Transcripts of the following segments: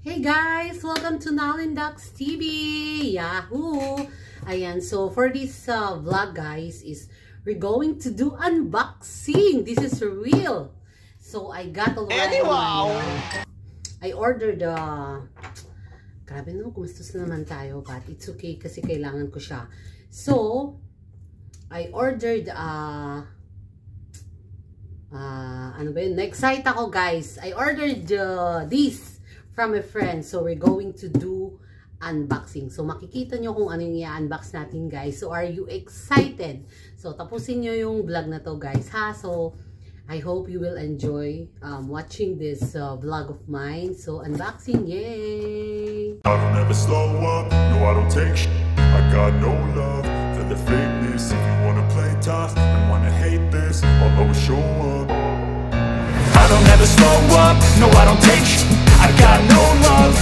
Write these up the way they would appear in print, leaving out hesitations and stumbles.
Hey guys! Welcome to Nalindax TV! Yahoo! Ayan, so for this vlog guys is we're going to do unboxing. This is real. So I got already I ordered grabe no, kumastos na naman tayo but it's okay kasi kailangan ko siya. So I ordered ano ba yun? Na-excite ako guys. I ordered this from a friend. So we're going to do unboxing. So makikita nyo kung ano yung i-unbox natin guys. So are you excited? So tapusin nyo yung vlog na to guys ha. So I hope you will enjoy watching this vlog of mine. So unboxing, yay! I don't ever slow up, no I don't take shit. I got no love for the fakeness. If you wanna play tough and wanna hate this, I'll always show up. I don't ever slow up, no I don't take shit. I got no love.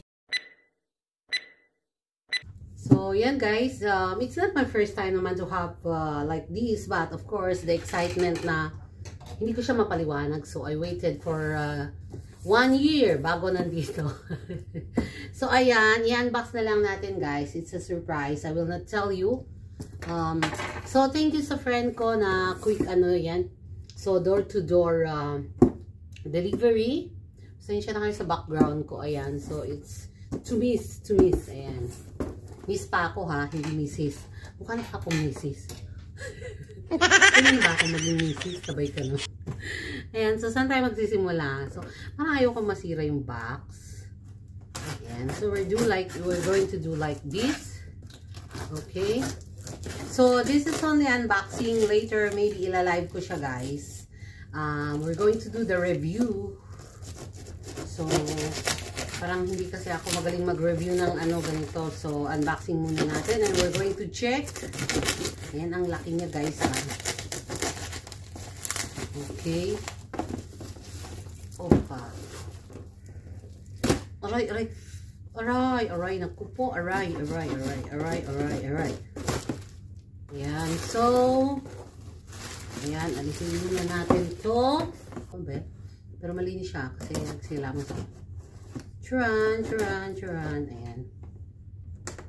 So yan guys, it's not my first time naman to have like this, but of course the excitement na hindi ko siya mapaliwanag. So I waited for 1 year bago nandito. So ayan, i-unbox na lang natin guys. It's a surprise. I will not tell you. So thank you sa friend ko na quick ano yan. So door to door delivery. Pasensya na kayo sa background ko. Ayan. So it's to miss. Ayan. Miss pa ako ha. Hindi missis. Mukha na akong missis. Kailan ba ako maging missis? Sabay ka no? Ayan. So saan tayo magsisimula? So parang ayoko masira yung box. Ayan. So we're going to do like this. Okay. So this is only unboxing. Later maybe ilalive ko siya guys. We're going to do the review. So parang hindi kasi ako magaling mag-review ng ano ganito. So unboxing muna natin and we're going to check. Ayan ang laki niya guys ha. Okay. Opa. Aray, naku po. Aray. Ayan, so ayan, alisin muna natin ito. Pero malinis siya kasi nagsilamas ako. Churan. Ayan.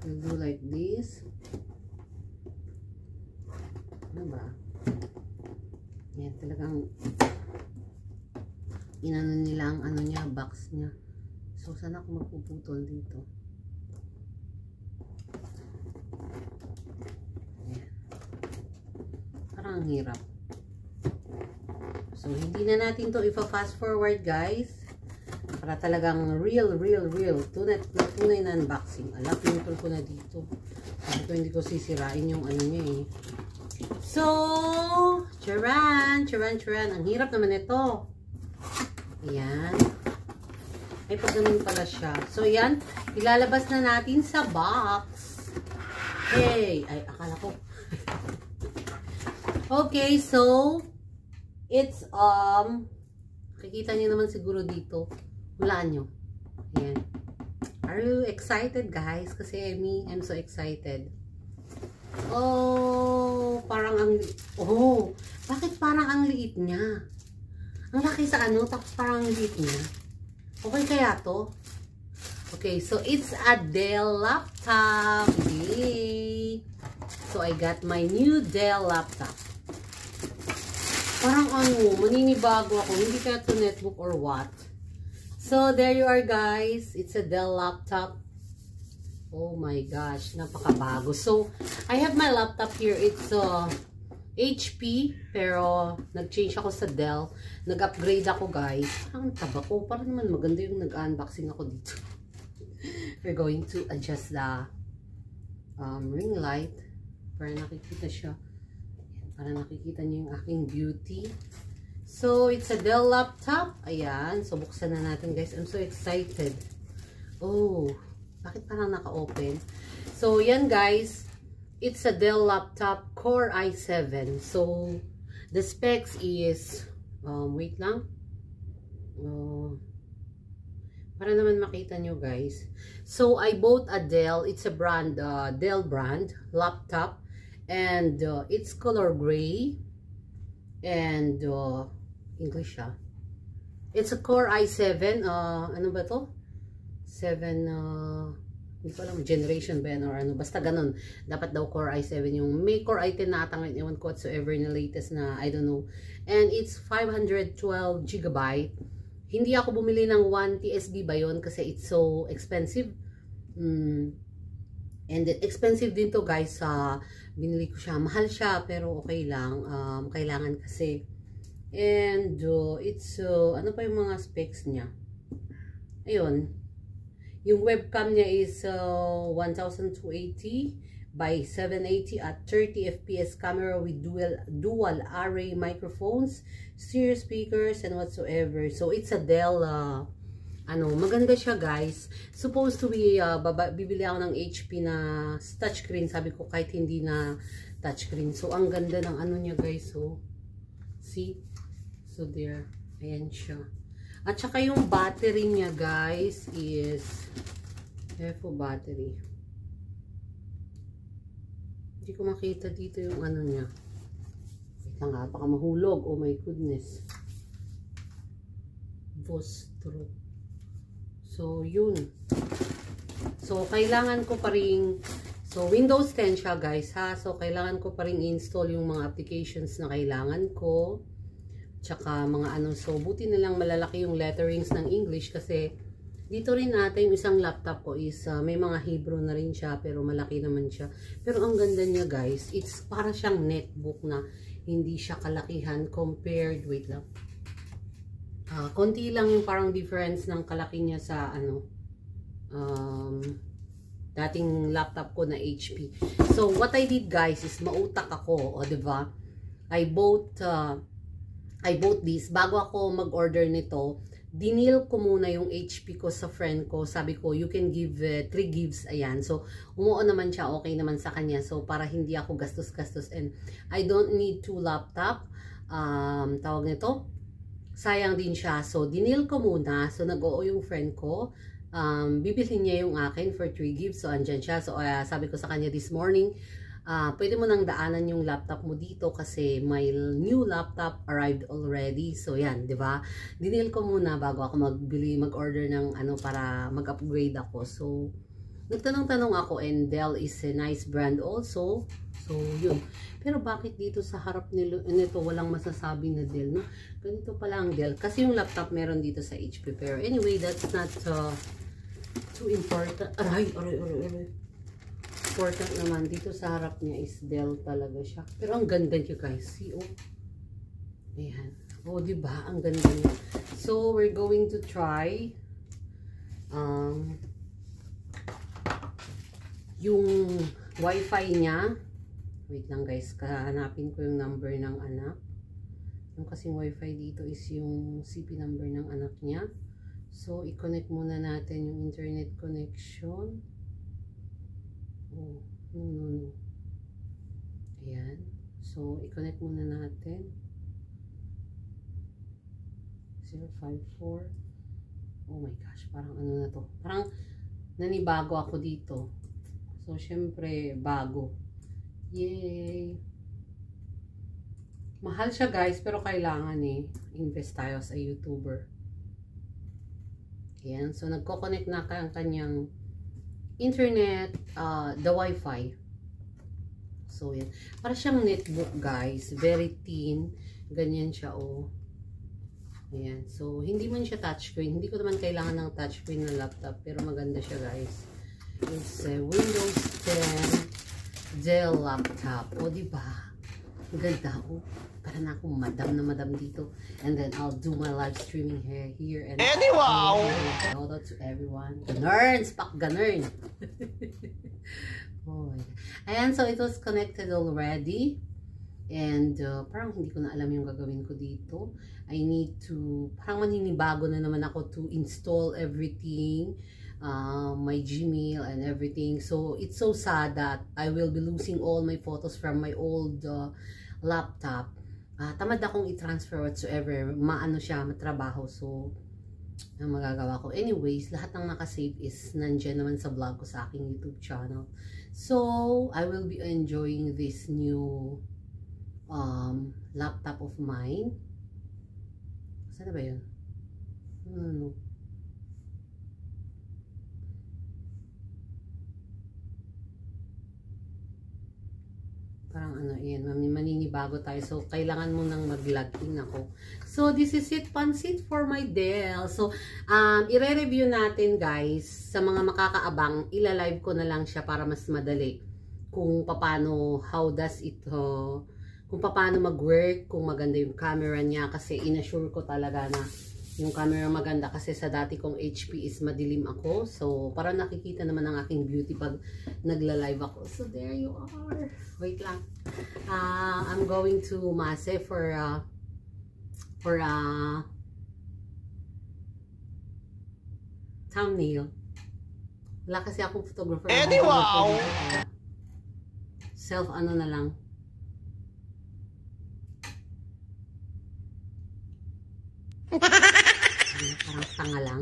We'll do like this. Ano ba? Ayan, talagang inano nila ang ano niya, box niya. So, sana ako magpuputol dito. Ayan. Parang ang hirap. So, hindi na natin to ipa-fast forward, guys. Para talagang real. Tunay na unboxing. Ala, pinutol ko na dito. Sabi ko, hindi ko sisirain yung ano niya eh. So, charan. Ang hirap naman ito. Ayan. Ay, pag ganun pala siya. So, yan. Ilalabas na natin sa box. Hey! Ay, akala ko. Okay, so, it's, nakikita niyo naman siguro dito. Hulaan nyo. Ayan. Are you excited, guys? Kasi I'm so excited. Oh, parang ang, bakit parang ang liit niya? Ang laki sa ano, tapos parang ang liit niya. Okay kaya to? Okay, so it's a Dell laptop. Yay! So I got my new Dell laptop. Parang ano, maninibago ako. Hindi kaya to netbook or what? So there you are guys. It's a Dell laptop. Oh my gosh, napakabago. So I have my laptop here. It's HP, pero nag-change ako sa Dell. Nag-upgrade ako guys. Ang taba ko. Parang naman maganda yung nag-unboxing ako dito. We're going to adjust the ring light para nakikita siya. Para nakikita niyo yung aking beauty. So, it's a Dell laptop. Ayan. So, buksan na natin guys. I'm so excited. Oh, bakit parang naka-open? So, yan guys. It's a Dell laptop Core i7. So, the specs is, wait lang. Para naman makita nyo guys. So, I bought a Dell. It's a brand, Dell brand laptop. And, it's color gray. And, English siya. It's a Core i7. Ano ba to? hindi ko alam, generation ba yan or ano, basta ganun. Dapat daw Core i7 yung, may Core i10 na ata ngayon, ewan ko whatsoever na latest na, I don't know. And it's 512 GB. Hindi ako bumili ng 1 TSB ba yun kasi it's so expensive. And expensive din to guys, binili ko siya, mahal siya pero okay lang, kailangan kasi. And it's, ano pa yung mga specs niya? Ayun. Yung webcam niya is 1280 by 780 at 30 fps camera with dual array microphones, stereo speakers and whatsoever. So it's a Dell, maganda siya guys. Supposed to be, bibili ako ng HP na touchscreen. Sabi ko kahit hindi na touchscreen. So ang ganda ng ano niya guys. So, see? So there. Ayan siya. At saka yung battery niya guys is FO battery. Hindi ko makita dito yung ano niya. Wait lang nga, baka mahulog. Oh my goodness. Vostro. So yun. So kailangan ko pa rin, so Windows 10 siya guys ha. So kailangan ko pa rin install yung mga applications na kailangan ko. Tsaka mga ano, so buti na lang malalaki yung letterings ng English kasi dito rin natin yung isang laptop ko is may mga Hebrew na rin siya pero malaki naman siya. Pero ang ganda niya guys, it's para siyang netbook na hindi siya kalakihan compared, wait lang. Konti lang yung parang difference ng kalaki niya sa ano, dating laptop ko na HP. So what I did guys is mautak ako, o diba? I bought this, bago ako mag-order nito, dinil ko muna yung HP ko sa friend ko. Sabi ko, you can give 3 gives, ayan. So, umuo naman siya, okay naman sa kanya. So, para hindi ako gastos-gastos. And I don't need 2 laptop. Tawag nito, sayang din siya. So, dinil ko muna. So, nag-oo yung friend ko. Bibilhin niya yung akin for 3 gives. So, andyan siya. So, sabi ko sa kanya this morning, pwede mo nang daanan yung laptop mo dito kasi my new laptop arrived already. So, yan, di ba? Dinil ko muna bago ako mag-order ng ano para mag-upgrade ako. So, nagtanong-tanong ako and Dell is a nice brand also. So, yun. Pero bakit dito sa harap nito walang masasabi na Dell, no? Ganito pala ang Dell. Kasi yung laptop meron dito sa HP. Pero anyway, that's not too important. Aray. Important naman dito sa harap niya is Dell talaga siya. Pero ang ganda niya guys. See, oh. Ayan. Oh, diba? Ang ganda niya. So, we're going to try yung Wi-Fi niya. Wait lang guys. Kahanapin ko yung number ng anak. Yung kasing Wi-Fi dito is yung CP number ng anak niya. So, i-connect muna natin yung internet connection. Oh, no. Ayan. So, i-connect muna natin. 054. Oh my gosh, parang ano na to. Parang nanibago ako dito. So, syempre, bago. Yay! Mahal siya guys, pero kailangan invest tayo sa YouTuber. Ayan. So, nagko-connect na ang kanyang internet, the Wi-Fi. So, yan. Para siyang netbook, guys. Very thin. Ganyan siya, oh. Ayan. So, hindi man siya touchscreen. Hindi ko naman kailangan ng touchscreen na laptop. Pero maganda siya, guys. It's a Windows 10 Dell laptop. O, diba? Ganda, oh. Para na akong madam na madam dito. And then, I'll do my live streaming here. And wow! Shout out to everyone. Nerds! Pak ganern! Oh, ayan, so it was connected already. And, parang hindi ko na alam yung gagawin ko dito. I need to, parang maninibago na naman ako to install everything. My Gmail and everything. So, it's so sad that I will be losing all my photos from my old laptop. Tamad akong i-transfer whatsoever. Maano siya, matrabaho. So, ang magagawa ko. Anyways, lahat ng nakasave is nandyan naman sa vlog ko sa aking YouTube channel. So, I will be enjoying this new laptop of mine. Saan ba yun? No. ano yan, maninibago tayo. So, kailangan mo nang mag-login ako. So, this is it, pansit for my Dell. So, i-review natin guys, sa mga makakaabang, ilalive ko na lang siya para mas madali. Kung paano, how does it, kung paano mag-work, kung maganda yung camera niya. Kasi inassure ko talaga na yung camera maganda kasi sa dati kong HP is madilim ako. So, para nakikita naman ang aking beauty pag nagla-live ako. So, there you are. Wait lang. I'm going to Mase for thumbnail. Wala kasi akong photographer. Wow! Self ano na lang. Parang tanga lang.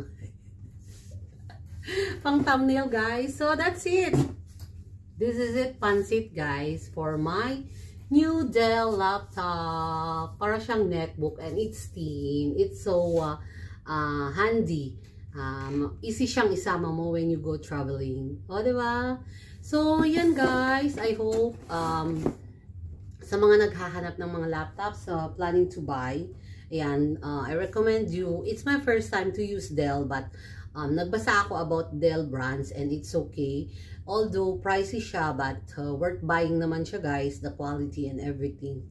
Pang thumbnail guys. So that's it. This is it, pansit guys, for my new Dell laptop. Para siyang netbook and it's thin. It's so handy. Easy siyang isama mo when you go traveling. O, diba? So, yan guys. I hope sa mga naghahanap ng mga laptops, planning to buy, ayan, I recommend you. It's my first time to use Dell, but nagbasa ako about Dell brands and it's okay. Although pricey siya, but worth buying naman siya guys, the quality and everything.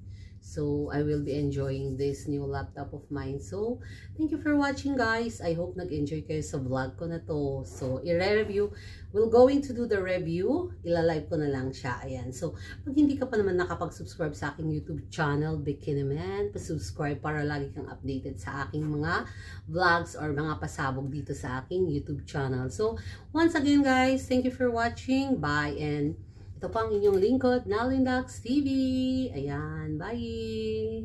So, I will be enjoying this new laptop of mine. So, thank you for watching guys. I hope nag-enjoy kayo sa vlog ko na to. So, i-review. We're going to do the review. Ilalive ko na lang siya. Ayan. So, pag hindi ka pa naman nakapag-subscribe sa aking YouTube channel, Becky naman, pa-subscribe para lagi kang updated sa aking mga vlogs or mga pasabog dito sa aking YouTube channel. So, once again guys, thank you for watching. Bye and ito po ang inyong lingkod, Nalindax TV. Ayan, bye!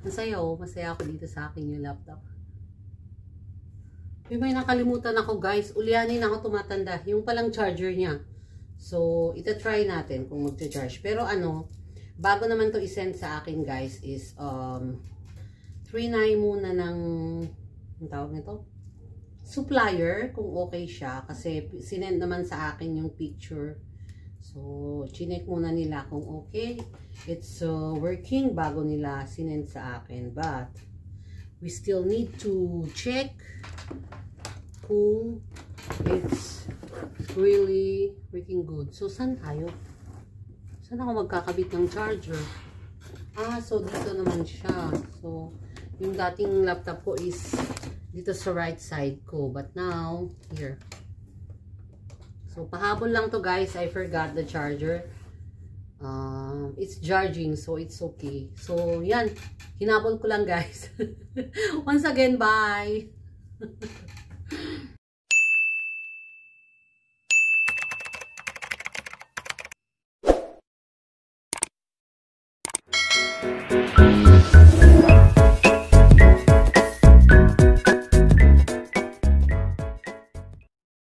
Ang saya oh, masaya ako dito sa aking new laptop. May nakalimutan ako guys, ulianin ako tumatanda. Yung palang charger niya. So, ita-try natin kung mag-charge. Pero ano, bago naman to isend sa akin guys is, trinay muna ng, ang tawag nito? Supplier, kung okay siya. Kasi sinend naman sa akin yung picture. So, chinek muna nila kung okay. It's working bago nila sinend sa akin. But, we still need to check kung it's really working good. So, saan tayo? Saan ako magkakabit ng charger? So, dito naman siya. So, yung dating laptop ko is dito sa right side ko. But now, here. So, pahabol lang to guys. I forgot the charger. It's charging, so it's okay. So, yan. Hinabol ko lang guys. Once again, bye!